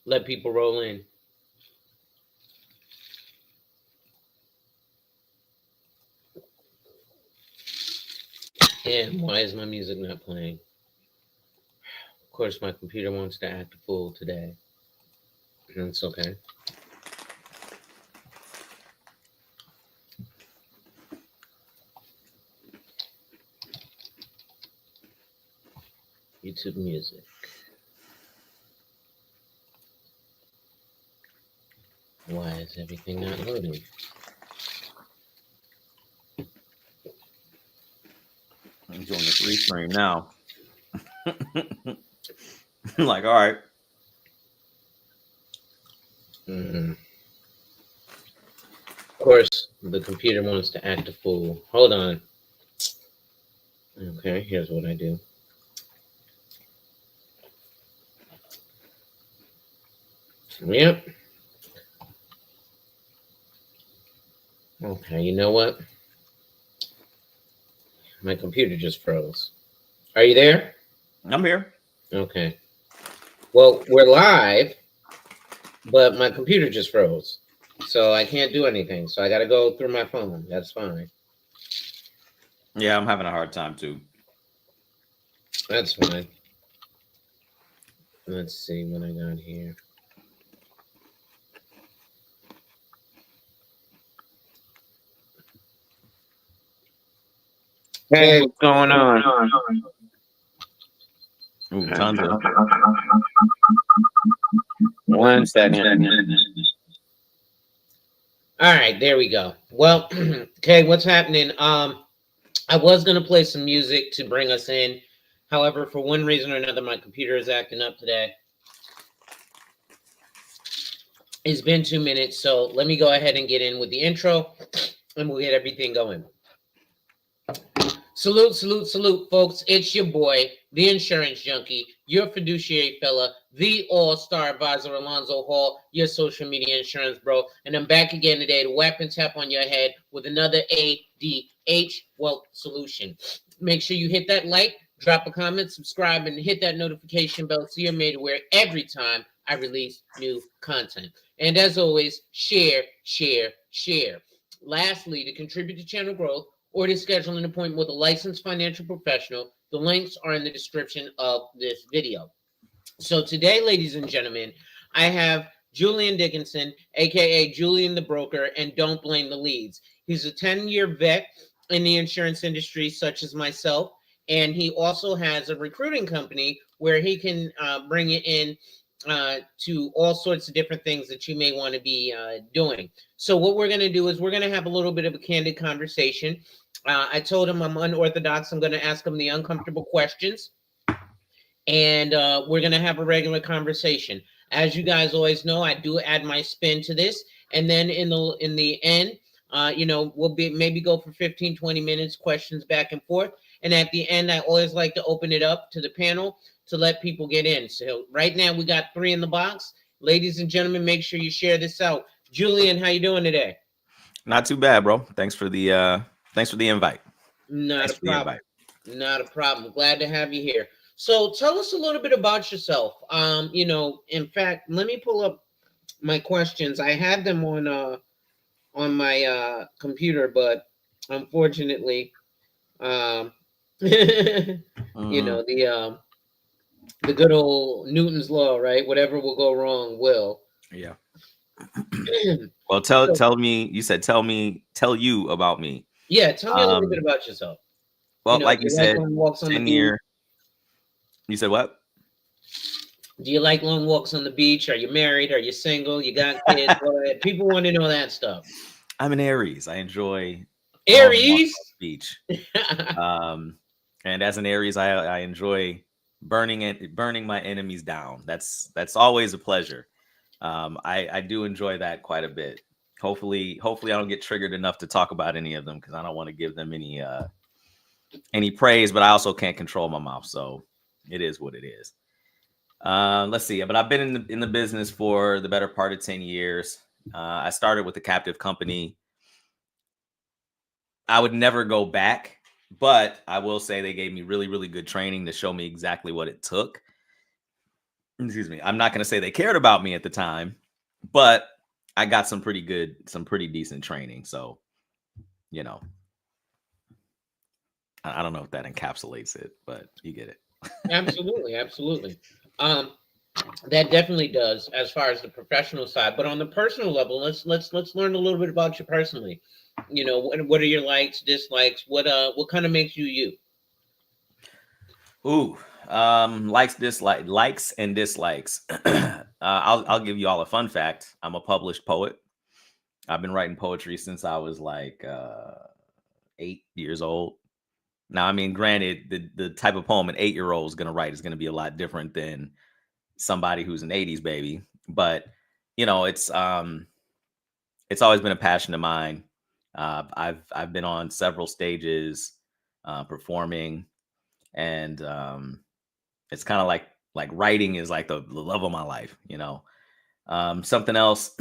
let people roll in. And why is my music not playing? Of course, my computer wants to act a fool today. That's okay. YouTube music. Why is everything not loading? I'm doing this restream now. I'm like, all right. Mm-hmm. Of course, the computer wants to act a fool. Hold on. Okay, here's what I do. Yep. Okay, you know what? My computer just froze. Are you there? I'm here. Okay. Well, we're live, but my computer just froze. So I can't do anything. So I got to go through my phone. That's fine. Yeah, I'm having a hard time too. That's fine. Let's see what I got here. Hey, what's going on? Ooh, tons of. 1 second. All right, there we go. Well, okay, what's happening? I was gonna play some music to bring us in. However, for one reason or another, my computer is acting up today. It's been 2 minutes, so let me go ahead and get in with the intro, and we'll get everything going. Salute, salute, salute, folks. It's your boy, the insurance junkie, your fiduciary fella, the all-star advisor, Alonzo Hall, your social media insurance bro. And I'm back again today to whap and tap on your head with another ADH Wealth solution. Make sure you hit that like, drop a comment, subscribe, and hit that notification bell so you're made aware every time I release new content. And as always, share, share, share. Lastly, to contribute to channel growth, or to schedule an appointment with a licensed financial professional, the links are in the description of this video. So today, ladies and gentlemen, I have Julian Dickinson, aka Julian the Broker, and Don't Blame the Leads. He's a 10-year vet in the insurance industry, such as myself, and he also has a recruiting company where he can bring it in to all sorts of different things that you may want to be doing. So what we're going to do is we're going to have a little bit of a candid conversation. I told him I'm unorthodox. I'm going to ask him the uncomfortable questions, and we're going to have a regular conversation. As you guys always know, I do add my spin to this, and then in the end, we'll be maybe go for 15, 20 minutes, questions back and forth. And at the end, I always like to open it up to the panel to let people get in. So right now we got 3 in the box. Ladies and gentlemen, make sure you share this out. Julian, how you doing today? Not too bad, bro. Thanks for the invite. Not a problem. Not a problem. Glad to have you here. So tell us a little bit about yourself. In fact, let me pull up my questions. I had them on my computer, but unfortunately, the good old Newton's law, right? Whatever will go wrong will. Yeah. Well, tell me. You said tell you about me. Yeah, tell me a little bit about yourself. Well, like you said, walks on 10-year. You said what? Do you like long walks on the beach? Are you married? Are you single? You got kids? People want to know that stuff. I'm an Aries. I enjoy Aries beach. And as an Aries, I enjoy burning my enemies down. That's always a pleasure. I do enjoy that quite a bit. Hopefully I don't get triggered enough to talk about any of them because I don't want to give them any praise, but I also can't control my mouth, so it is what it is. Let's see. But I've been in the business for the better part of 10 years. I started with a captive company. I would never go back, but I will say they gave me really, really good training to show me exactly what it took. excuse me, I'm not going to say they cared about me at the time, but I got some pretty decent training. So, you know, I don't know if that encapsulates it, but you get it. Absolutely, absolutely. Um, that definitely does as far as the professional side. But on the personal level, let's learn a little bit about you personally. You know, what are your likes, dislikes? What kind of makes you you? Ooh, likes and dislikes. I'll give you all a fun fact. I'm a published poet. I've been writing poetry since I was like 8 years old. Now, I mean, granted, the type of poem an 8-year-old is going to write is going to be a lot different than somebody who's an 80s baby. But you know, it's always been a passion of mine. I've been on several stages performing, and it's kind of like writing is like the love of my life. You know, something else.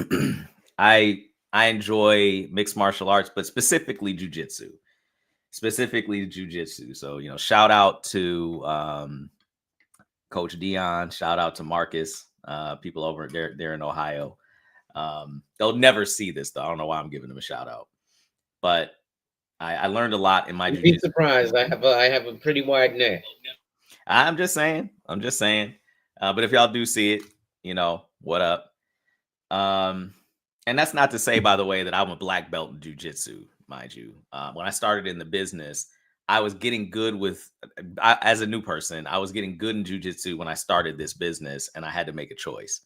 I I enjoy mixed martial arts, but specifically jujitsu. Specifically jujitsu. So, you know, shout out to Coach Dion. Shout out to Marcus. People over there in Ohio. They'll never see this though. I don't know why I'm giving them a shout out, but I learned a lot in my You'd be jujitsu. surprised. I have a pretty wide net. I'm just saying. I'm just saying. But if y'all do see it, you know what up. Um, and that's not to say, by the way, that I'm a black belt in jujitsu, mind you. When I started in the business, I was getting good as a new person, I was getting good in jujitsu when I started this business, and I had to make a choice.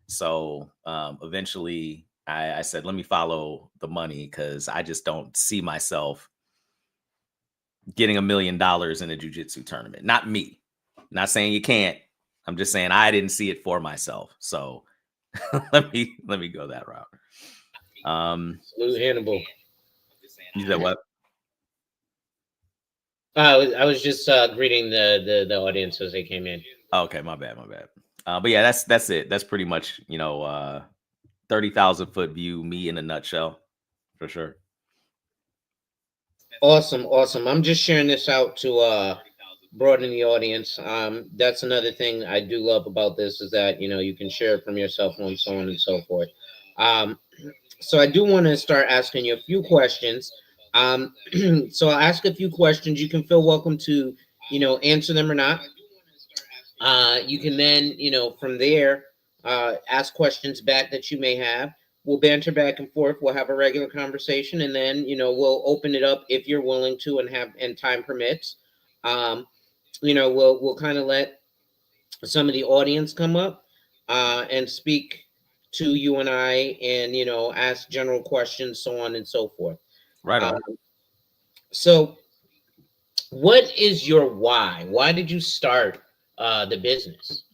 So eventually, I said, let me follow the money because I just don't see myself getting $1 million in a jujitsu tournament. Not me. Not saying you can't. I'm just saying I didn't see it for myself. So let me go that route. Salute Hannibal. You said what? I was just greeting the audience as they came in. Okay, my bad. But yeah, that's it. That's pretty much 30,000 foot view, me in a nutshell, for sure. Awesome, awesome. I'm just sharing this out to broaden the audience. That's another thing I do love about this is that you can share it from your cell phone, so on and so forth. Um, so I do want to start asking you a few questions. Um, so I'll ask a few questions. You can feel welcome to answer them or not. You can then, from there, ask questions back that you may have. We'll banter back and forth. We'll have a regular conversation, and then we'll open it up if you're willing to, and time permits. Um, we'll kind of let some of the audience come up and speak to you and I, and ask general questions, so on and so forth. Right Um, on. so, what is your why? Why did you start the business?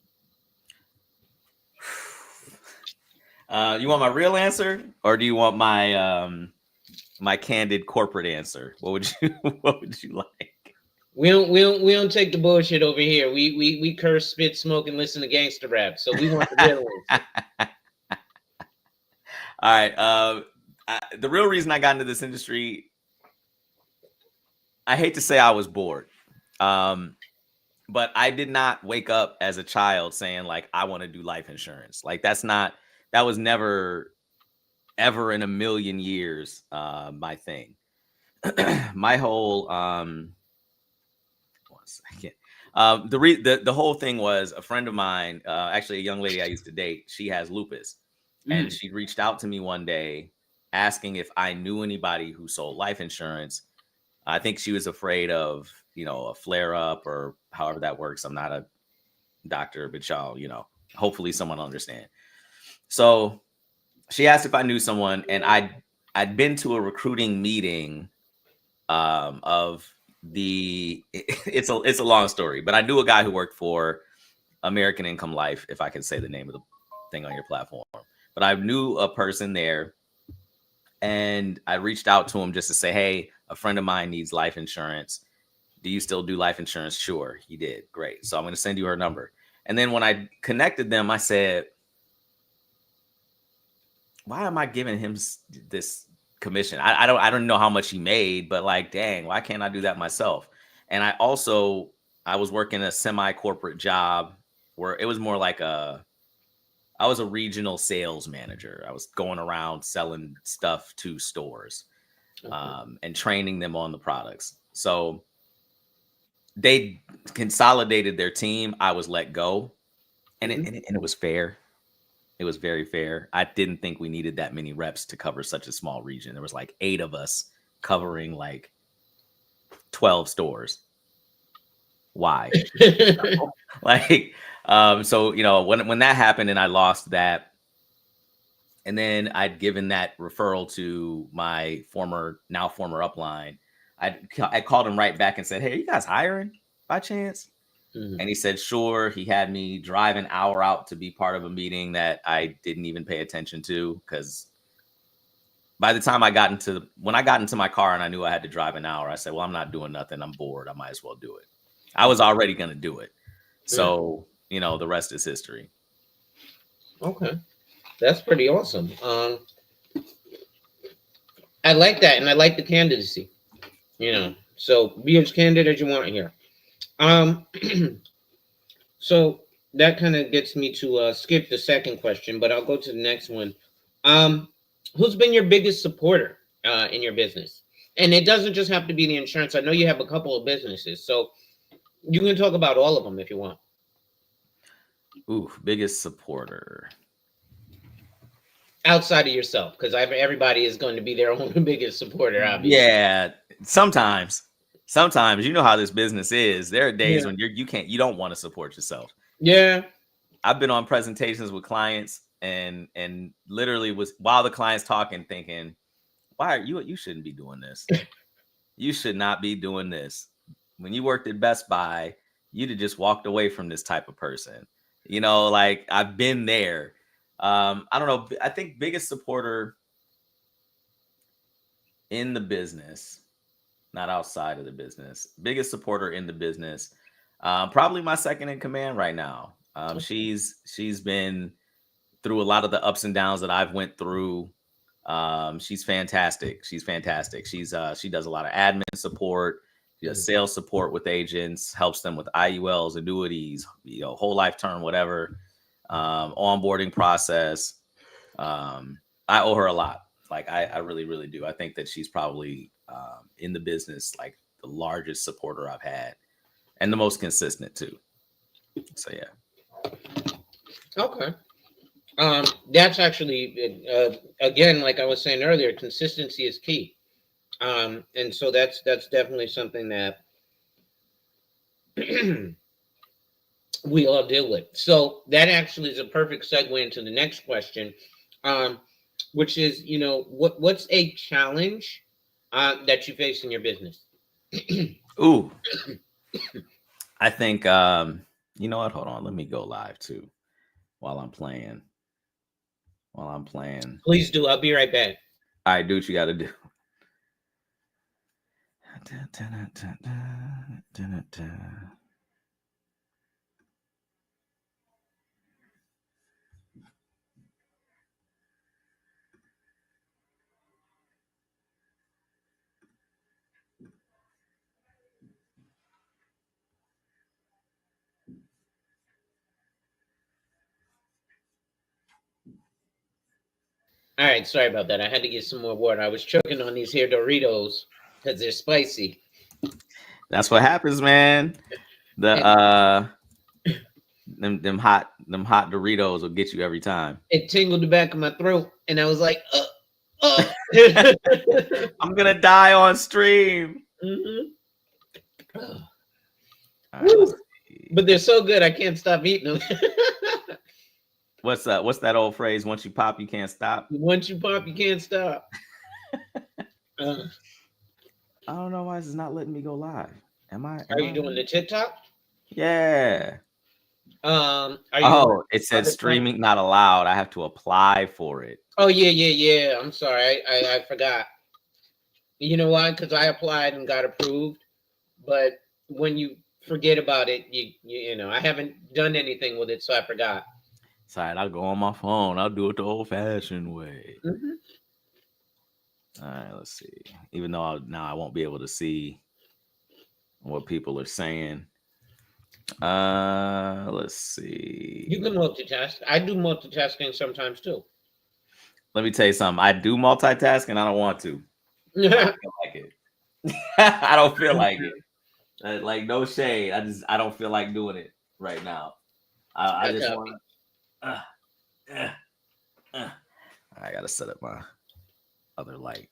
You want my real answer, or do you want my candid corporate answer? What would you what would you like? We don't take the bullshit over here. We curse, spit, smoke, and listen to gangster rap. So we want the real answer. All right. The real reason I got into this industry, I hate to say I was bored. But I did not wake up as a child saying like I want to do life insurance. Like that was never ever in a million years my thing. My whole 1 second. The whole thing was a friend of mine, actually a young lady I used to date. She has lupus, and she reached out to me one day asking if I knew anybody who sold life insurance. I think she was afraid of a flare up or however that works. I'm not a doctor, but y'all, hopefully someone will understand. So she asked if I knew someone, and I'd been to a recruiting meeting of it's a long story, but I knew a guy who worked for American Income Life, if I can say the name of the thing on your platform. But I knew a person there, and I reached out to him just to say, hey, a friend of mine needs life insurance. Do you still do life insurance? Sure. He did. Great. So I'm going to send you her number. And then when I connected them, I said, why am I giving him this commission? I don't know how much he made, but like, dang, why can't I do that myself? And I was working a semi-corporate job were, it was more like I was a regional sales manager. I was going around selling stuff to stores, and training them on the products. So they consolidated their team. I was let go, and it was fair. It was very fair. I didn't think we needed that many reps to cover such a small region. There was like 8 of us covering like 12 stores. Why? Like, so, you know, when that happened and I lost that, and then I'd given that referral to my former upline, I called him right back and said, "Hey, are you guys hiring by chance?" And he said, "Sure." He had me drive an hour out to be part of a meeting that I didn't even pay attention to, because by the time I got into my car and I knew I had to drive an hour, I said, "Well, I'm not doing nothing. I'm bored. I might as well do it." I was already going to do it. So, you know, the rest is history. Okay. That's pretty awesome. I like that, and I like the candidacy. You know, so be as candid as you want here. So that kind of gets me to skip the second question, but I'll go to the next one. Who's been your biggest supporter in your business? And it doesn't just have to be the insurance. I know you have a couple of businesses, so you can talk about all of them if you want. Ooh, biggest supporter. Outside of yourself, because everybody is going to be their own biggest supporter, obviously. Yeah, sometimes you know how this business is. There are days when you don't want to support yourself. Yeah. I've been on presentations with clients and literally was, while the client's talking, thinking, why are you shouldn't be doing this. You should not be doing this. When you worked at Best Buy, you'd have just walked away from this type of person. You know, like, I've been there. I don't know. I think biggest supporter in the business, not outside of the business, biggest supporter in the business, probably my second in command right now. She's been through a lot of the ups and downs that I've went through. She's fantastic. She does a lot of admin support. She does sales support with agents, helps them with IULs, annuities, you know, whole life term, whatever, onboarding process. I owe her a lot. Like, I really, really do. I think that she's probably in the business, like, the largest supporter I've had, and the most consistent too. So yeah. Okay. That's actually again, like I was saying earlier, consistency is key. And so that's definitely something that we all deal with. So that actually is a perfect segue into the next question, which is, you know, what's a challenge that you face in your business? Ooh, I think you know what? Hold on, let me go live too while I'm playing. Please do. I'll be right back. All right, do what you got to do. All right, sorry about that. I had to get some more water. I was choking on these here Doritos because they're spicy. That's what happens, man. The them hot Doritos will get you every time. It tingled the back of my throat, and I was like, I'm gonna die on stream. Right, but they're so good, I can't stop eating them. What's that old phrase? Once you pop, you can't stop. Once you pop, you can't stop. I don't know why this is not letting me go live. Are you doing the TikTok? Yeah. It said streaming not allowed. I have to apply for it. Oh yeah. I'm sorry, I forgot. You know why? Because I applied and got approved, but when you forget about it, you know, I haven't done anything with it, so I forgot. It's all right, I'll go on my phone. I'll do it the old-fashioned way. All right, let's see. Even though now I won't be able to see what people are saying. Let's see. You can multitask. I do multitasking sometimes too. Let me tell you something. I do multitask and I don't want to. I don't feel like it. I don't feel like it. Like no shade. I don't feel like doing it right now. I just want to. I gotta set up my other light.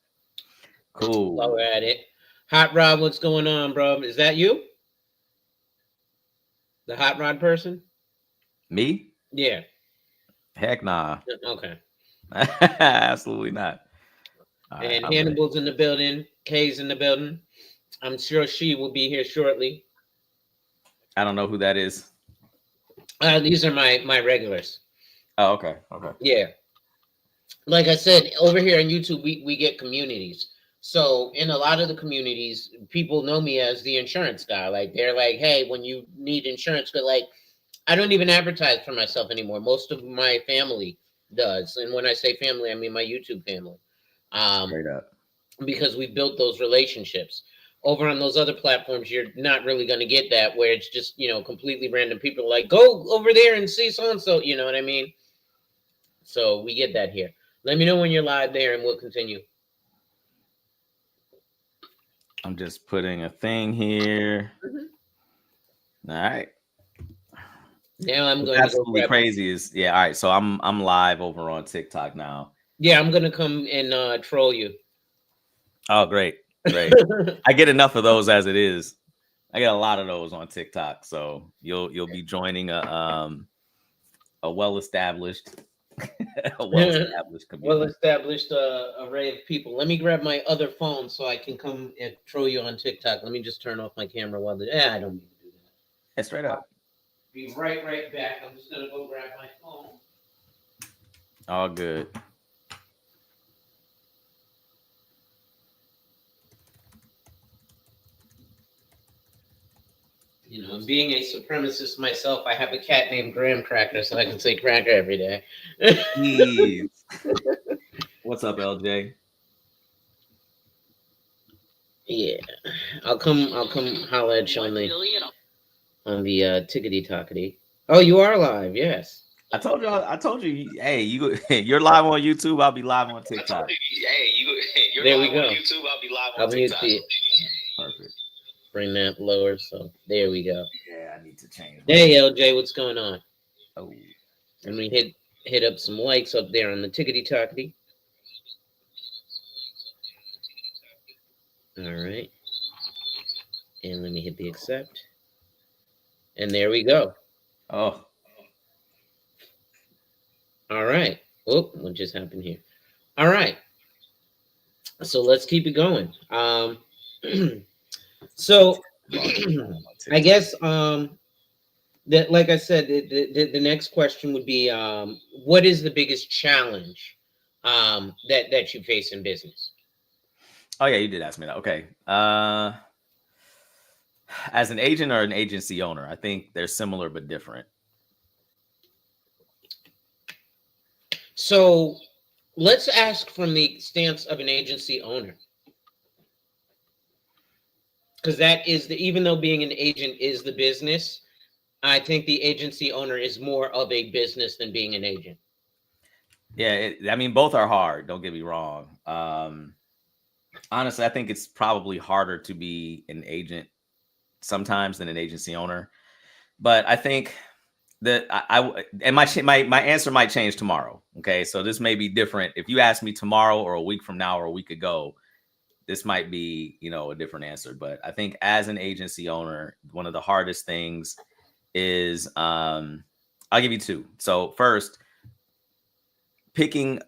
Cool. While we're at it, Hot Rod, what's going on, bro? Is that you? The Hot Rod person? Me? Yeah. Heck nah. Okay. Absolutely not. And Hannibal's in the building. Kay's in the building. I'm sure she will be here shortly. I don't know who that is. These are my regulars. Oh, okay. Okay. Yeah. Like I said, over here on YouTube, we get communities. So in a lot of the communities, people know me as the insurance guy. Like they're like, hey, when you need insurance, but like I don't even advertise for myself anymore. Most of my family does. And when I say family, I mean my YouTube family. Straight up. Because we built those relationships. Over on those other platforms, you're not really going to get that, where it's just, completely random people like, go over there and see so and so, you know what I mean? So we get that here. Let me know when you're live there and we'll continue. I'm just putting a thing here. All right. Now I'm going absolutely to crazy is all right. So I'm live over on TikTok now. Yeah, I'm gonna come and troll you. Oh, great. I get enough of those as it is. I get a lot of those on TikTok. So you'll be joining a well-established community. Well-established array of people. Let me grab my other phone so I can come and troll you on TikTok. Let me just turn off my camera while I don't need to do that. Yeah, straight up. Be right back. I'm just gonna go grab my phone. All good. Being a supremacist myself, I have a cat named Graham Cracker, so I can say Cracker every day. What's up, LJ? Yeah, I'll come holler at you on the tickety tockety. Oh, you are live, yes. I told you. Hey, you're live on YouTube. I'll be live on TikTok. You're there live we go. On YouTube. I'll be live on TikTok. Perfect. Bring that lower. So there we go. Yeah, I need to change. Hey, LJ, what's going on? Oh, and we hit up some likes up there on the tickety tockety. All right, and let me hit the accept, and there we go. Oh. All right. Whoop, what just happened here? All right. So let's keep it going. So I guess that, like I said, the next question would be, what is the biggest challenge that you face in business? Oh yeah, you did ask me that. Okay. As an agent or an agency owner, I think they're similar but different. So let's ask from the stance of an agency owner. Because that is even though being an agent is the business, I think the agency owner is more of a business than being an agent. Yeah, I mean, both are hard. Don't get me wrong. Honestly, I think it's probably harder to be an agent sometimes than an agency owner. But I think that my answer might change tomorrow. Okay, so this may be different. If you ask me tomorrow or a week from now or a week ago, this might be, a different answer. But I think as an agency owner, one of the hardest things is, I'll give you two. So first, being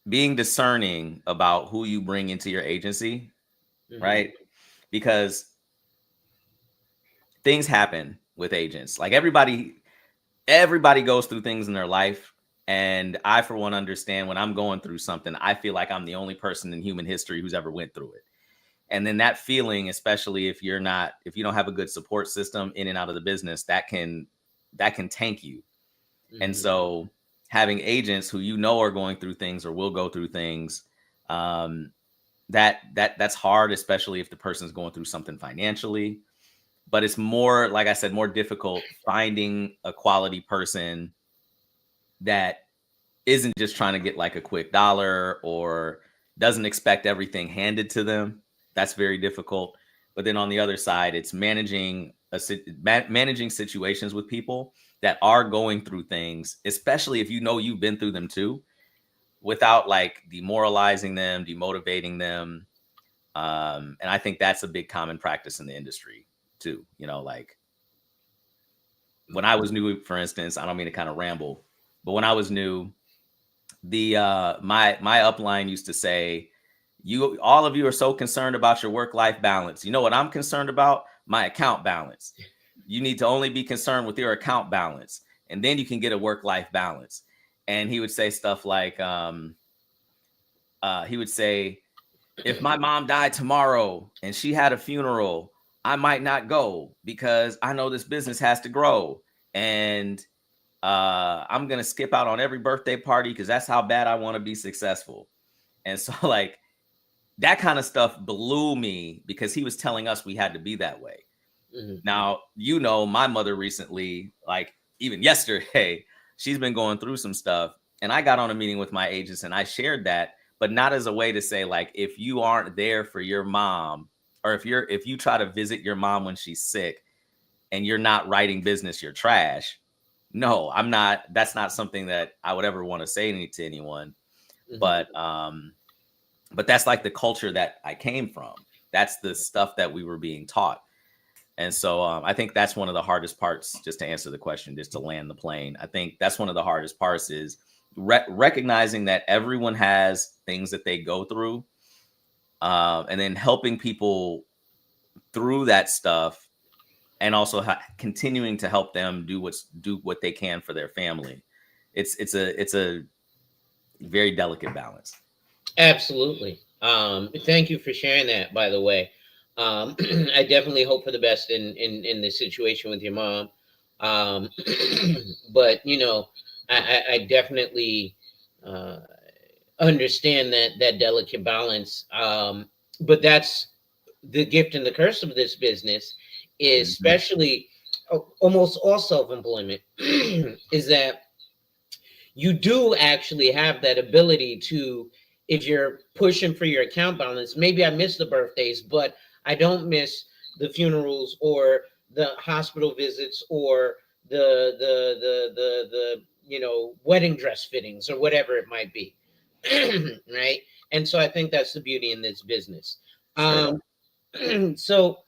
discerning about who you bring into your agency, right? Because things happen with agents. Like everybody goes through things in their life. And I, for one, understand when I'm going through something, I feel like I'm the only person in human history who's ever went through it. And then that feeling, especially if you don't have a good support system in and out of the business, that can tank you. And so having agents who are going through things or will go through things, that's hard, especially if the person's going through something financially. but it's more, like I said, more difficult finding a quality person that isn't just trying to get like a quick dollar or doesn't expect everything handed to them. That's very difficult. But then on the other side, it's managing situations with people that are going through things, especially if you know you've been through them too, without like demoralizing them, demotivating them. And I think that's a big common practice in the industry too. You know, like when I was new, for instance, I don't mean to kind of ramble, but when I was new, the my upline used to say, all of you are so concerned about your work-life balance. You know what I'm concerned about? My account balance. You need to only be concerned with your account balance, and then you can get a work-life balance. And he would say stuff like, he would say, if my mom died tomorrow and she had a funeral, I might not go because I know this business has to grow. And I'm going to skip out on every birthday party because that's how bad I want to be successful. And so like that kind of stuff blew me because he was telling us we had to be that way. Mm-hmm. Now, you know, my mother recently, like even yesterday, she's been going through some stuff. And I got on a meeting with my agents and I shared that, but not as a way to say like, if you aren't there for your mom, or if you try to visit your mom when she's sick and you're not writing business, you're trash. No, I'm not. That's not something that I would ever want to say to anyone. Mm-hmm. But that's like the culture that I came from. That's the stuff that we were being taught. And so I think that's one of the hardest parts, just to answer the question, just to land the plane. I think that's one of the hardest parts is recognizing that everyone has things that they go through, and then helping people through that stuff, and also continuing to help them do what they can for their family. It's a very delicate balance. Absolutely. Thank you for sharing that, by the way. I definitely hope for the best in this situation with your mom. But you know, I definitely understand that delicate balance. But that's the gift and the curse of this business, is especially almost all self-employment, is that you do actually have that ability to, if you're pushing for your account balance, maybe I miss the birthdays, but I don't miss the funerals or the hospital visits or the you know, wedding dress fittings or whatever it might be. Right. And so I think that's the beauty in this business. So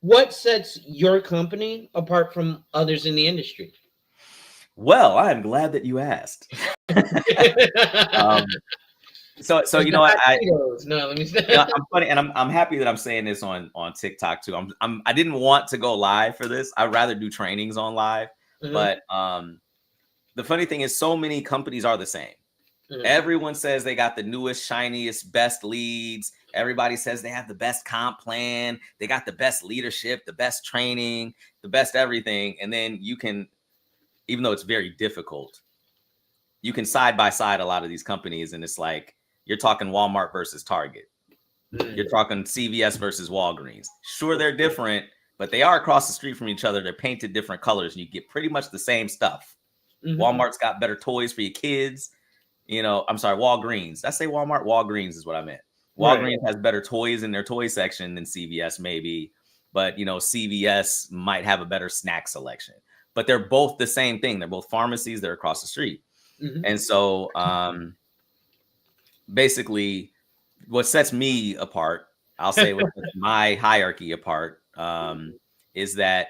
what sets your company apart from others in the industry? Well, I'm glad that you asked. So you know what, I'm funny, and I'm happy that I'm saying this on TikTok too. I didn't want to go live for this. I'd rather do trainings on live. Mm-hmm. But the funny thing is, so many companies are the same. Mm-hmm. Everyone says they got the newest, shiniest, best leads. Everybody says they have the best comp plan. They got the best leadership, the best training, the best everything. And then you can, even though it's very difficult, you can side by side a lot of these companies, and it's like you're talking Walmart versus Target. Mm-hmm. You're talking CVS versus Walgreens. Sure, they're different, but they are across the street from each other. They're painted different colors, and you get pretty much the same stuff. Mm-hmm. Walmart's got better toys for your kids. You know, I'm sorry, Walgreens. Did I say Walmart? Walgreens is what I meant. Walgreens has better toys in their toy section than CVS maybe, but you know, CVS might have a better snack selection. But they're both the same thing. They're both pharmacies. They're across the street. Mm-hmm. And so basically what sets me apart, I'll say what sets my hierarchy apart, is that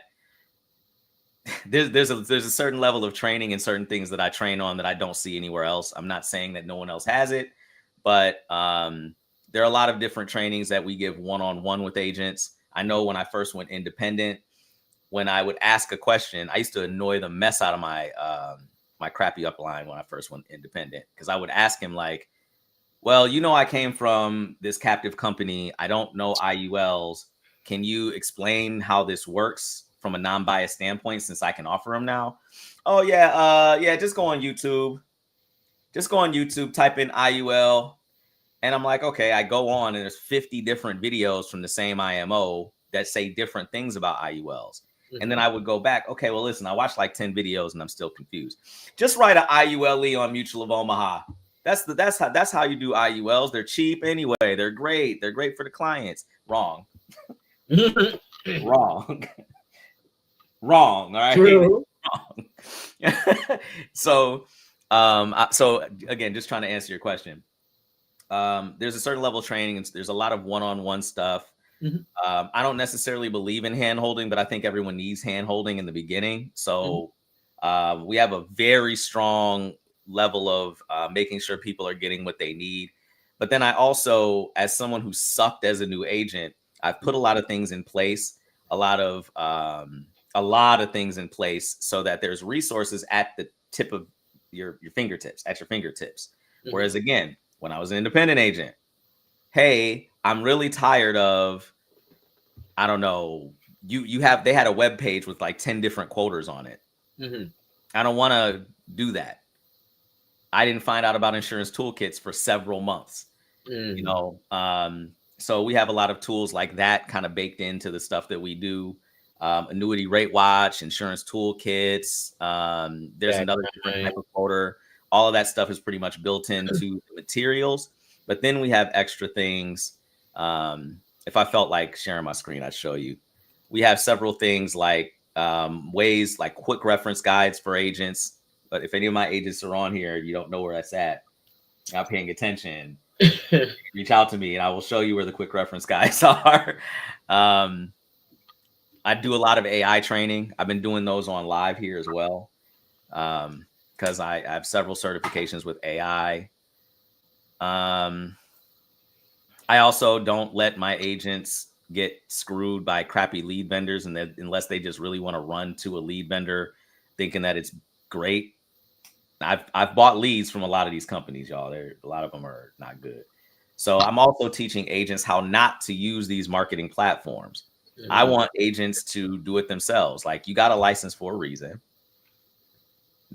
there's a certain level of training and certain things that I train on that I don't see anywhere else. I'm not saying that no one else has it, but there are a lot of different trainings that we give one-on-one with agents. I know when I first went independent, when I would ask a question, I used to annoy the mess out of my my crappy upline when I first went independent, because I would ask him like, well, you know, I came from this captive company. I don't know IULs. Can you explain how this works from a non-biased standpoint, since I can offer them now? Oh yeah, yeah, just go on YouTube. Just go on YouTube, type in IUL. And I'm like, okay, I go on and there's 50 different videos from the same IMO. that say different things about IULs. And then I would go back, okay, well, listen, I watched like 10 videos and I'm still confused. Just write an IULE on Mutual of Omaha. That's how you do IULs. They're cheap anyway. They're great. They're great for the clients. Wrong. Wrong. Wrong. All right. True. Wrong. So again, just trying to answer your question. There's a certain level of training, and there's a lot of one-on-one stuff. I don't necessarily believe in hand holding, but I think everyone needs hand holding in the beginning. So we have a very strong level of making sure people are getting what they need. But then I also, as someone who sucked as a new agent, I've put a lot of things in place, a lot of things in place so that there's resources at the tip of your fingertips, at your fingertips. Whereas again, when I was an independent agent, hey, I'm really tired of, I don't know, they had a web page with like 10 different quoters on it. I don't want to do that. I didn't find out about insurance toolkits for several months, you know? So we have a lot of tools like that kind of baked into the stuff that we do. Annuity rate watch, insurance toolkits. There's another different type of quoter. All of that stuff is pretty much built into the materials. But then we have extra things. If I felt like sharing my screen, I'd show you. We have several things like ways, like quick reference guides for agents. But if any of my agents are on here, you don't know where that's at, not paying attention, reach out to me and I will show you where the quick reference guides are. I do a lot of AI training. I've been doing those on live here as well, because I have several certifications with AI. I also don't let my agents get screwed by crappy lead vendors, and unless they just really want to run to a lead vendor thinking that it's great. I've bought leads from a lot of these companies, y'all. A lot of them are not good. So I'm also teaching agents how not to use these marketing platforms. I want agents to do it themselves. Like, you got a license for a reason.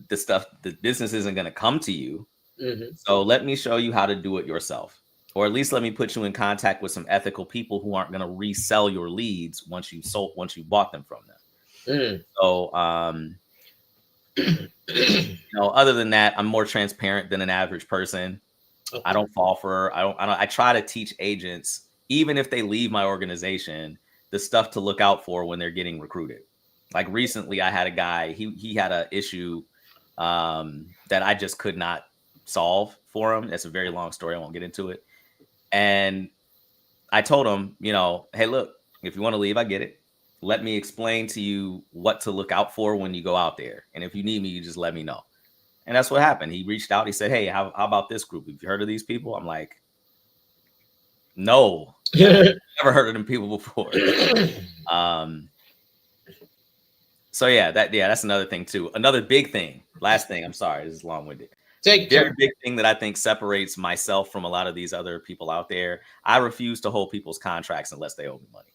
The business isn't going to come to you. So let me show you how to do it yourself. Or at least let me put you in contact with some ethical people who aren't going to resell your leads once you bought them from them. So, other than that, I'm more transparent than an average person. I don't fall for, I try to teach agents, even if they leave my organization, the stuff to look out for when they're getting recruited. Like recently I had a guy, he had an issue that I just could not solve for him. That's a very long story. I won't get into it. And I told him, hey, look, if you want to leave, I get it. Let me explain to you what to look out for when you go out there. And if you need me, you just let me know. And that's what happened. He reached out. He said, hey, how about this group? Have you heard of these people? I'm like, no, never heard of them people before. So that's another thing too. Another big thing. Last thing. I'm sorry, this is long-winded. Very big thing that I think separates myself from a lot of these other people out there. I refuse to hold people's contracts unless they owe me money.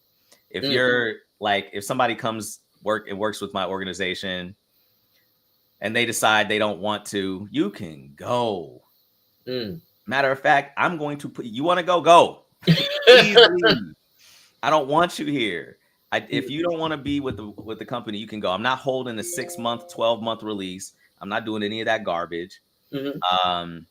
If you're like, if somebody comes works with my organization and they decide they don't want to, you can go. Matter of fact, I'm going to put, you want to go. Please leave. I don't want you here. If you don't want to be with the company, you can go. I'm not holding a 6-month, 12-month release. I'm not doing any of that garbage. Because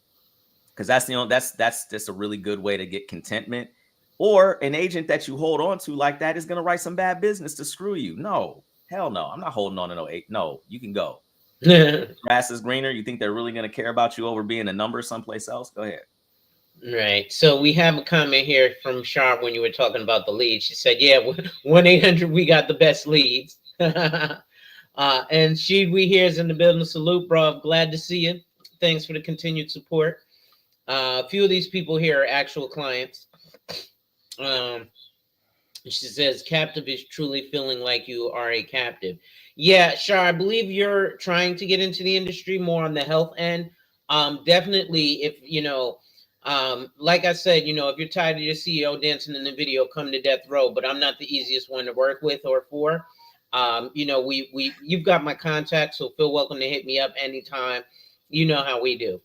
that's just a really good way to get contentment. Or an agent that you hold on to like that is going to write some bad business to screw you. No, hell no. I'm not holding on to no, you can go. Grass is greener. You think they're really going to care about you over being a number someplace else? Go ahead. Right. So we have a comment here from Sharp when you were talking about the leads. She said, yeah, 1-800, we got the best leads. And we here is in the building. Salute, bro. I'm glad to see you. Thanks for the continued support. A few of these people here are actual clients. She says, captive is truly feeling like you are a captive. Yeah, Shar, I believe you're trying to get into the industry more on the health end. Definitely, if like I said, if you're tired of your CEO dancing in the video, come to Death Row. But I'm not the easiest one to work with or for. You've got my contact, so feel welcome to hit me up anytime. You know how we do.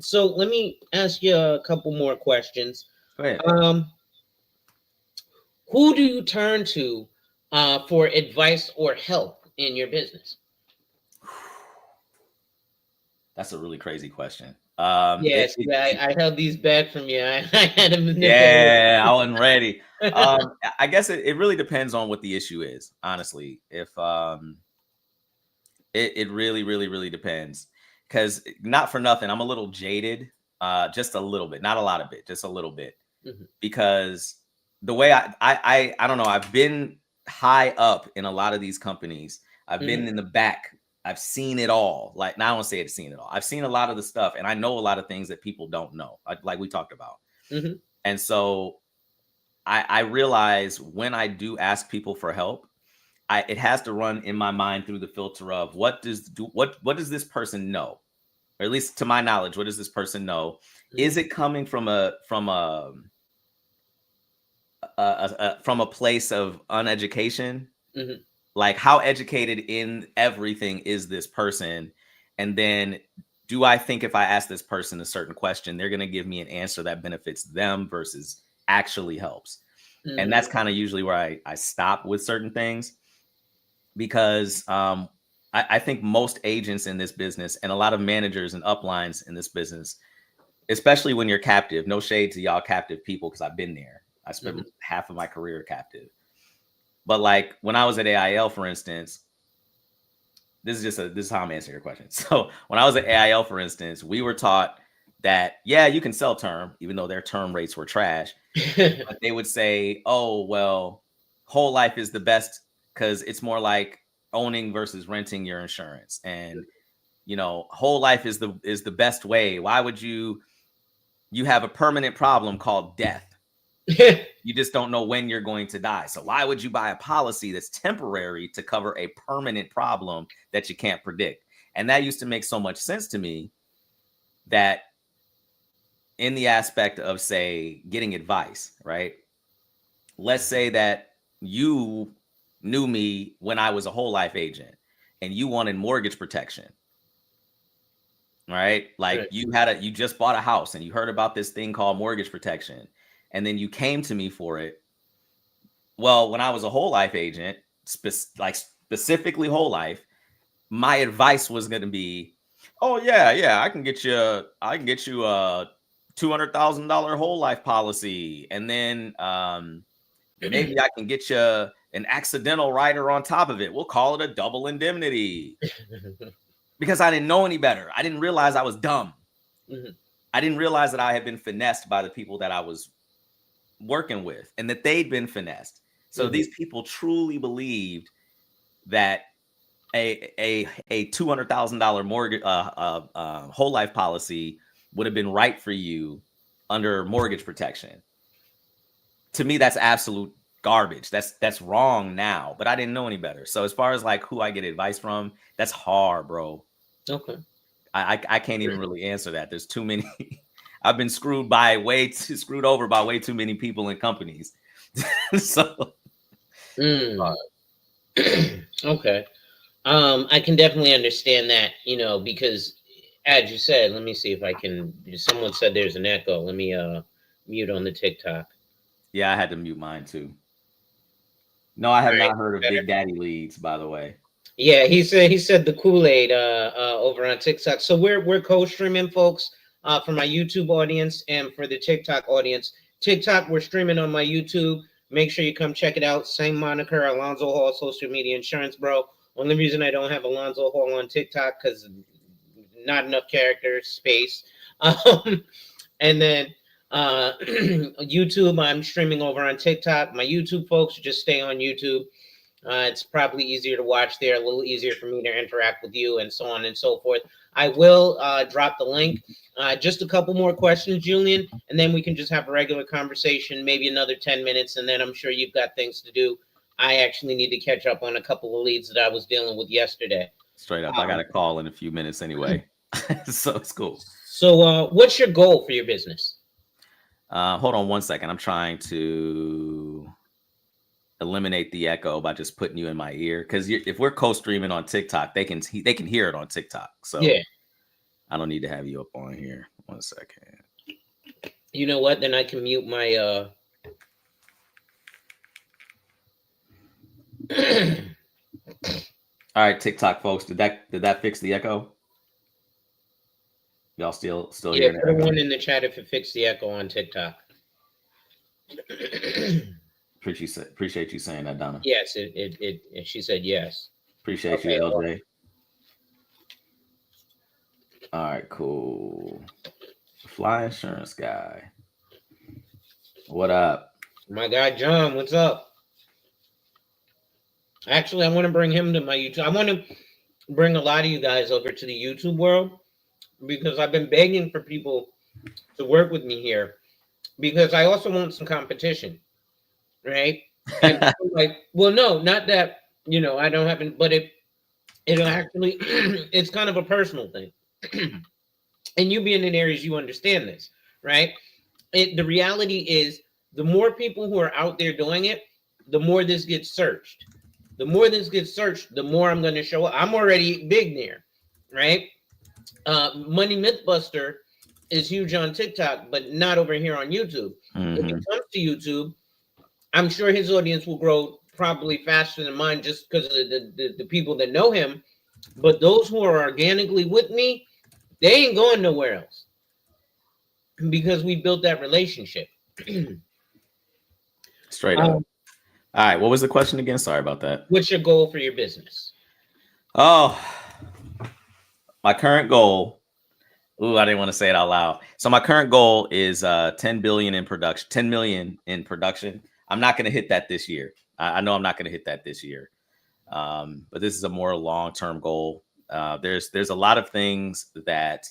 So let me ask you a couple more questions. Go ahead. who do you turn to for advice or help in your business? That's a really crazy question. Yes, I held these back from you. I had to manipulate. Yeah, I wasn't ready. I guess it really depends on what the issue is, honestly. If it really, really, really depends. Because not for nothing, I'm a little jaded, just a little bit, not a lot of it, just a little bit. Mhm. Because the way I don't know, I've been high up in a lot of these companies. I've been in the back. I've seen it all. Like, now I don't say I've seen it all. I've seen a lot of the stuff, and I know a lot of things that people don't know, like we talked about. Mhm. And so I realize when I do ask people for help, it has to run in my mind through the filter of what does this person know, or at least to my knowledge, what does this person know? Is it coming from a place of uneducation? Mhm. Like, how educated in everything is this person? And then, do I think if I ask this person a certain question, they're going to give me an answer that benefits them versus actually helps? And that's kind of usually where I stop with certain things, because I think most agents in this business and a lot of managers and uplines in this business, especially when you're captive, no shade to y'all captive people, because I've been there. I spent half of my career captive. But like when I was at AIL, for instance, this is how I'm answering your question. So when I was at AIL, for instance, we were taught that, yeah, you can sell term, even though their term rates were trash. But they would say, oh, well, whole life is the best because it's more like owning versus renting your insurance. And, whole life is the best way. Why would you have a permanent problem called death? You just don't know when you're going to die. So why would you buy a policy that's temporary to cover a permanent problem that you can't predict? And that used to make so much sense to me, that in the aspect of, say, getting advice, right? Let's say that you knew me when I was a whole life agent and you wanted mortgage protection, right? Like, Right. you just bought a house and you heard about this thing called mortgage protection, and then you came to me for it. Well, when I was a whole life agent, specifically whole life, my advice was going to be, oh yeah, I can get you a $200,000 whole life policy, and then maybe I can get you an accidental rider on top of it. We'll call it a double indemnity. Because I didn't know any better. I didn't realize I was dumb. I didn't realize that I had been finessed by the people that I was working with, and that they'd been finessed. So these people truly believed that a $200,000 mortgage whole life policy would have been right for you under mortgage protection. To me, that's absolute garbage. That's wrong now, but I didn't know any better. So as far as like who I get advice from, that's hard, bro. Okay. I can't even really answer that. There's too many. I've been screwed over by way too many people and companies. So Okay. I can definitely understand that, because as you said, let me see if I can. Someone said there's an echo. Let me mute on the TikTok. yeah, I had to mute mine too. No, I have All right. not heard of Big Daddy Leads, by the way. Yeah, he said the Kool-Aid over on TikTok. So we're co-streaming, folks, for my YouTube audience and for the TikTok audience. TikTok, we're streaming on my YouTube. Make sure you come check it out. Same moniker, Alonzo Hall, social media insurance bro. Only reason I don't have Alonzo Hall on TikTok because not enough characters, space. And then YouTube, I'm streaming over on TikTok. My YouTube folks, just stay on YouTube. It's probably easier to watch there, a little easier for me to interact with you, and so on and so forth. I will drop the link. Just a couple more questions, Julian, and then we can just have a regular conversation, maybe another 10 minutes, and then I'm sure you've got things to do. I actually need to catch up on a couple of leads that I was dealing with yesterday. Straight up, I got a call in a few minutes anyway. So it's cool. So what's your goal for your business? Hold on one second. I'm trying to eliminate the echo by just putting you in my ear, because if we're co-streaming on TikTok, they can hear it on TikTok. So Yeah. I don't need to have you up on here. 1 second. You know what? Then I can mute my All right, TikTok folks, did that fix the echo? Y'all still Yeah, hearing the put a echo? one in the chat if it fixed the echo on TikTok. Appreciate you saying that, Donna. Yes, she said yes. Appreciate you, Okay. LJ. All right, cool. Fly insurance guy. What up? My guy John, what's up? Actually, I want to bring him to my YouTube. I want to bring a lot of you guys over to the YouTube world because I've been begging for people to work with me here because I also want some competition, right? And people like, well, no, not that, I don't have, but it'll actually, it's kind of a personal thing. And you being in areas, you understand this, right? The reality is the more people who are out there doing it, the more this gets searched. The more this gets searched, the more I'm going to show up. I'm already big there, right? Money Mythbuster is huge on TikTok, but not over here on YouTube. If it comes to YouTube, I'm sure his audience will grow probably faster than mine just because of the people that know him. But those who are organically with me, they ain't going nowhere else because we built that relationship. Straight up. All right, what was the question again? Sorry about that. What's your goal for your business? Oh, my current goal. Ooh, I didn't want to say it out loud. So my current goal is 10 billion in production, 10 million in production. I'm not going to hit that this year. I know I'm not going to hit that this year. But this is a more long-term goal. There's a lot of things that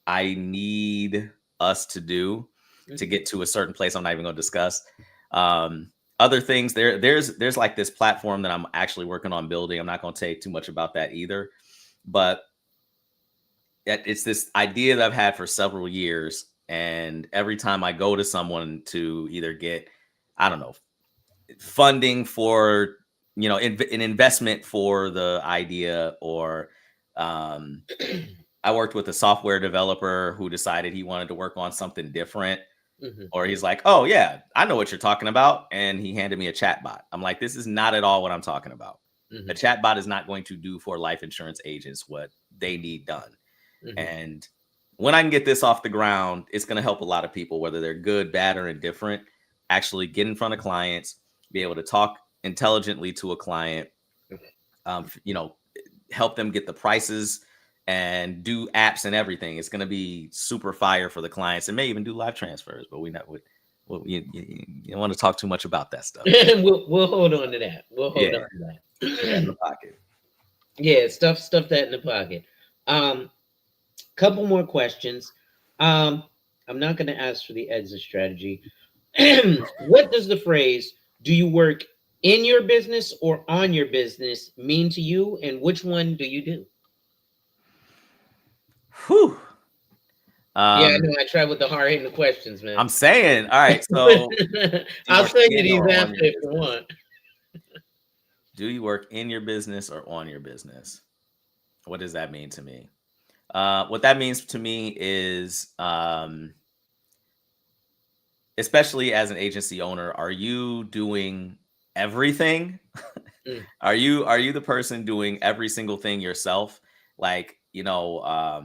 I need us to do to get to a certain place. I'm not even going to discuss. Other things there's like this platform that I'm actually working on building. I'm not going to say too much about that either, but it's this idea that I've had for several years. And every time I go to someone to either get, I don't know, funding for, an investment for the idea, or I worked with a software developer who decided he wanted to work on something different. Or he's like, oh yeah, I know what you're talking about. And he handed me a chatbot. I'm like, this is not at all what I'm talking about. A chatbot is not going to do for life insurance agents what they need done. And when I can get this off the ground, it's going to help a lot of people, whether they're good, bad, or indifferent, actually get in front of clients, be able to talk intelligently to a client, help them get the prices and do apps and everything. It's going to be super fire for the clients, and may even do live transfers, but you don't want to talk too much about that stuff. we'll hold on to that. We'll hold on to that. Put that in the pocket. Yeah, stuff that in the pocket. Couple more questions. I'm not going to ask for the exit strategy. What does the phrase "do you work in your business or on your business" mean to you, and which one do you do? Whew. Yeah, I know. I tried with the hard hitting questions, man. I'm saying, all right. So I'll send you these after if you want. Do you work in your business or on your business? What does that mean to me? What that means to me is, especially as an agency owner, are you doing everything? Are you the person doing every single thing yourself? Like, are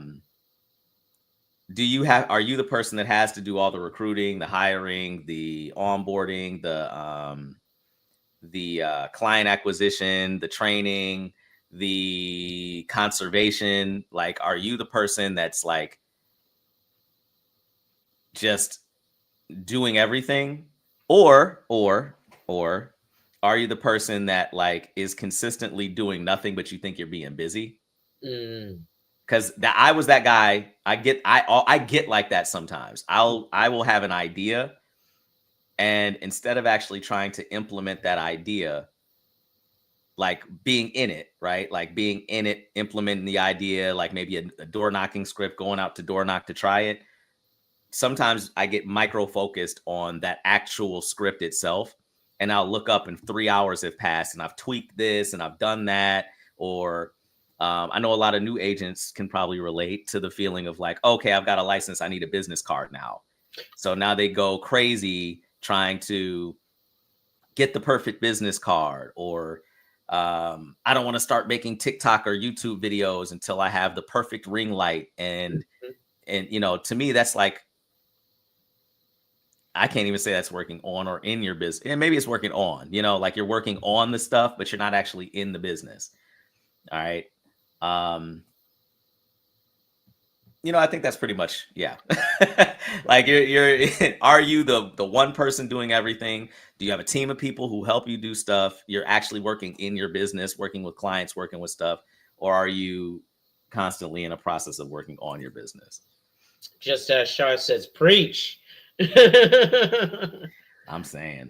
you the person that has to do all the recruiting, the hiring, the onboarding, the client acquisition, the training, the conservation? Like, are you the person that's like just doing everything, or are you the person that like is consistently doing nothing, but you think you're being busy? Because I was that guy. I get like that sometimes. I will have an idea, and instead of actually trying to implement that idea, like being in it, right? Like being in it, implementing the idea, like maybe a door knocking script, going out to door knock to try it. Sometimes I get micro focused on that actual script itself, and I'll look up and 3 hours have passed and I've tweaked this and I've done that. Or I know a lot of new agents can probably relate to the feeling of like, okay, I've got a license, I need a business card now. So now they go crazy trying to get the perfect business card, or I don't want to start making TikTok or YouTube videos until I have the perfect ring light. And you know, to me, that's like, I can't even say that's working on or in your business. And maybe it's working on, you know, like you're working on the stuff, but you're not actually in the business. All right. You know, I think that's pretty much, yeah. Like you're are you the one person doing everything? Do you have a team of people who help you do stuff? You're actually working in your business, working with clients, working with stuff, or are you constantly in a process of working on your business? Just as Shar says, preach. I'm saying.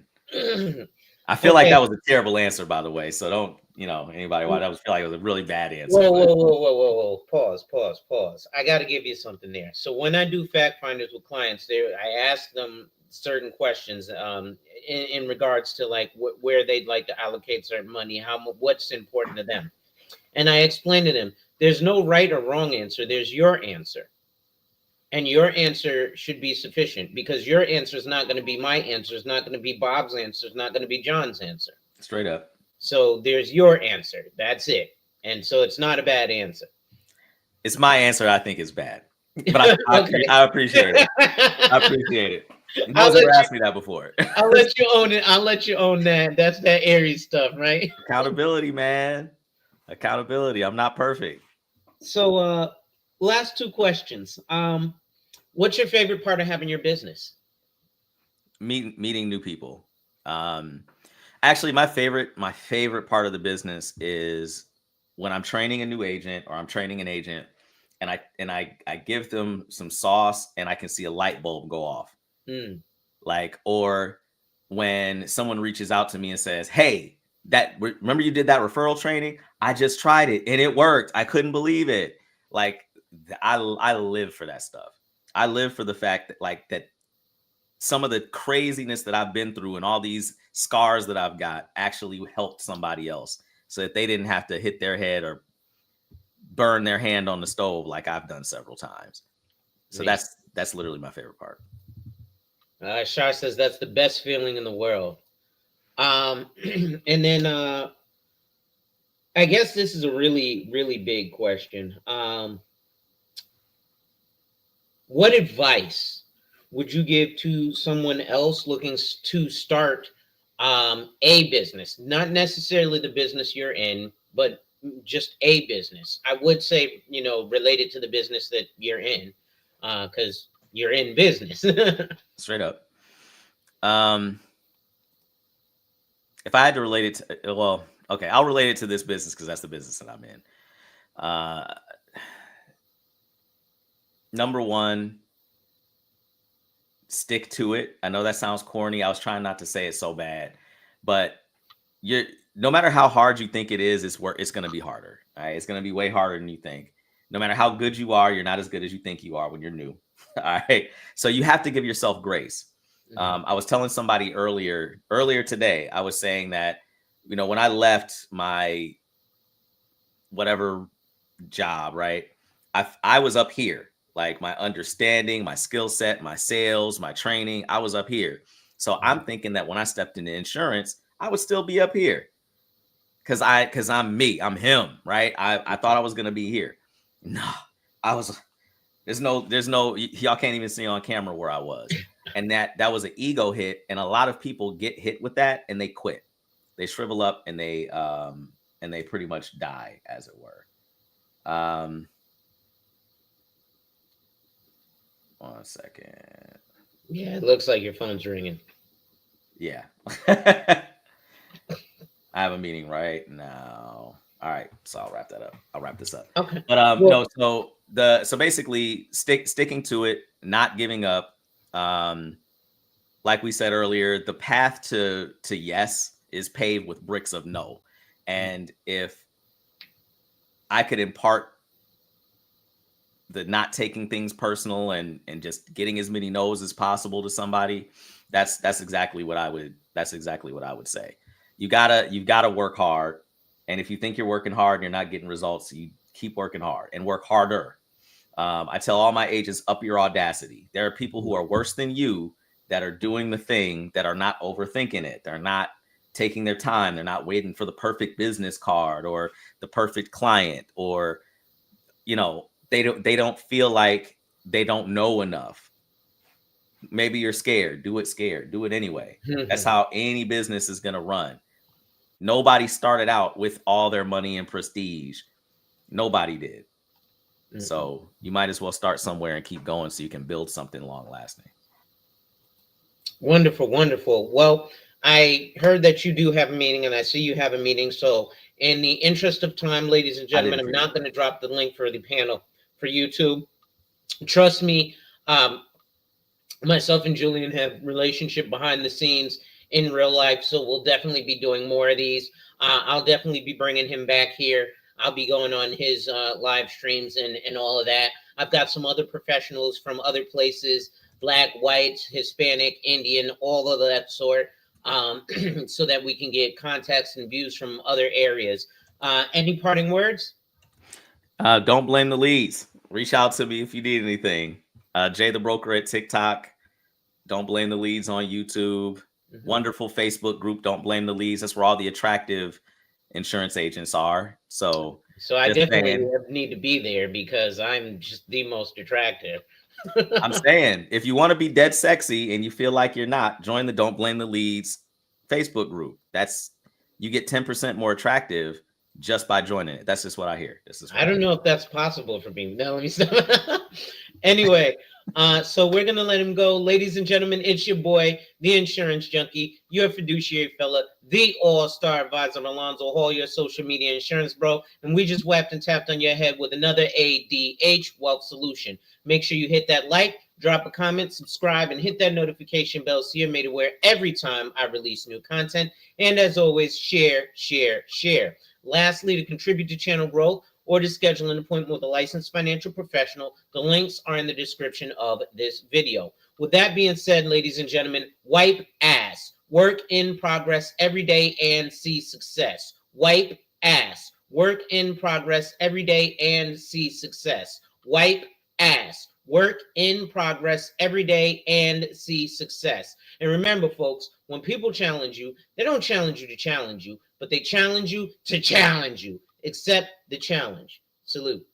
I feel like that was a terrible answer, by the way. So don't, you know, anybody why that was feel like it was a really bad answer. Whoa. Pause. I got to give you something there. So when I do fact finders with clients, I ask them certain questions in regards to like where they'd like to allocate certain money, what's important to them. And I explain to them, there's no right or wrong answer. There's your answer. And your answer should be sufficient because your answer is not going to be my answer. It's not going to be Bob's answer. It's not going to be John's answer. Straight up. So there's your answer. That's it. And so it's not a bad answer. It's my answer. I think is bad, but I appreciate it. I appreciate it. No one's ever asked me that before. I'll let you own it. I'll let you own that. That's that Aries stuff, right? Accountability, man. Accountability. I'm not perfect. So last two questions. What's your favorite part of having your business? Meeting new people. Actually, my favorite part of the business is when I'm training a new agent or I'm training an agent and I give them some sauce and I can see a light bulb go off. Like, or when someone reaches out to me and says, hey, remember you did that referral training? I just tried it and it worked. I couldn't believe it. Like, I live for that stuff. I live for the fact that like that some of the craziness that I've been through and all these scars that I've got actually helped somebody else so that they didn't have to hit their head or burn their hand on the stove like I've done several times. So that's literally my favorite part. Shar says that's the best feeling in the world. And then I guess this is a really, really big question. What advice would you give to someone else looking to start a business? Not necessarily the business you're in, but just a business. I would say, you know, related to the business that you're in, because you're in business. Straight up. If I had to relate it to, well, okay, I'll relate it to this business because that's the business that I'm in. Number one, stick to it. I know that sounds corny. I was trying not to say it so bad, but no matter how hard you think it is, it's going to be harder. All right. It's going to be way harder than you think. No matter how good you are, you're not as good as you think you are when you're new. All right. So you have to give yourself grace. I was telling somebody earlier today, I was saying that, you know, when I left my whatever job, right, I was up here. Like my understanding, my skill set, my sales, my training, I was up here. So I'm thinking that when I stepped into insurance, I would still be up here because I'm me, I'm him, right? I thought I was going to be here. No, I was, there's no, y'all can't even see on camera where I was. And that was an ego hit. And a lot of people get hit with that and they quit. They shrivel up and they pretty much die, as it were. 1 second. Yeah, it looks like your phone's ringing. Yeah. I have a meeting right now. All right, so I'll wrap that up. I'll wrap this up. Okay. But no, so basically sticking to it, not giving up. Like we said earlier, the path to yes is paved with bricks of no. And if I could impart the not taking things personal and just getting as many no's as possible to somebody, that's exactly what I would say. You've gotta work hard. And if you think you're working hard and you're not getting results, you keep working hard and work harder. I tell all my agents, up your audacity. There are people who are worse than you that are doing the thing that are not overthinking it. They're not taking their time. They're not waiting for the perfect business card or the perfect client, or, you know, they don't feel like they don't know enough. Maybe you're scared. Do it anyway. That's how any business is going to run. Nobody started out with all their money and prestige. Nobody did. So you might as well start somewhere and keep going so you can build something long lasting. Wonderful, wonderful. Well, I heard that you do have a meeting, and I see you have a meeting. So, in the interest of time, ladies and gentlemen, I'm not going to drop the link for the panel for YouTube. Trust me, myself and Julian have relationship behind the scenes in real life, so we'll definitely be doing more of these. I'll definitely be bringing him back here. I'll be going on his live streams and all of that. I've got some other professionals from other places, Black, white, Hispanic, Indian, all of that sort, so that we can get context and views from other areas. Any parting words? Don't blame the leads. Reach out to me if you need anything. Jay the Broker at TikTok. Don't Blame the Leads on YouTube. Wonderful Facebook group, Don't Blame the Leads. That's where all the attractive insurance agents are. So I definitely need to be there because I'm just the most attractive. I'm saying, if you want to be dead sexy and you feel like you're not, join the Don't Blame the Leads Facebook group. You get 10% more attractive just by joining it. That's just what I hear. I don't know if that's possible for me. No, let me stop. Anyway, so we're gonna let him go. Ladies and gentlemen, it's your boy, the insurance junkie, your fiduciary fella, the all-star advisor, Alonzo Hall, your social media insurance bro. And we just whapped and tapped on your head with another ADH wealth solution. Make sure you hit that like, drop a comment, subscribe, and hit that notification bell so you're made aware every time I release new content. And as always, share, share, share. Lastly, to contribute to channel growth or to schedule an appointment with a licensed financial professional, the links are in the description of this video. With that being said, ladies and gentlemen, wipe ass. Work in progress every day and see success. Wipe ass. Work in progress every day and see success. Wipe ass. Work in progress every day and see success. And remember, folks, when people challenge you, they don't challenge you to challenge you, but they challenge you to challenge you. Accept the challenge. Salute.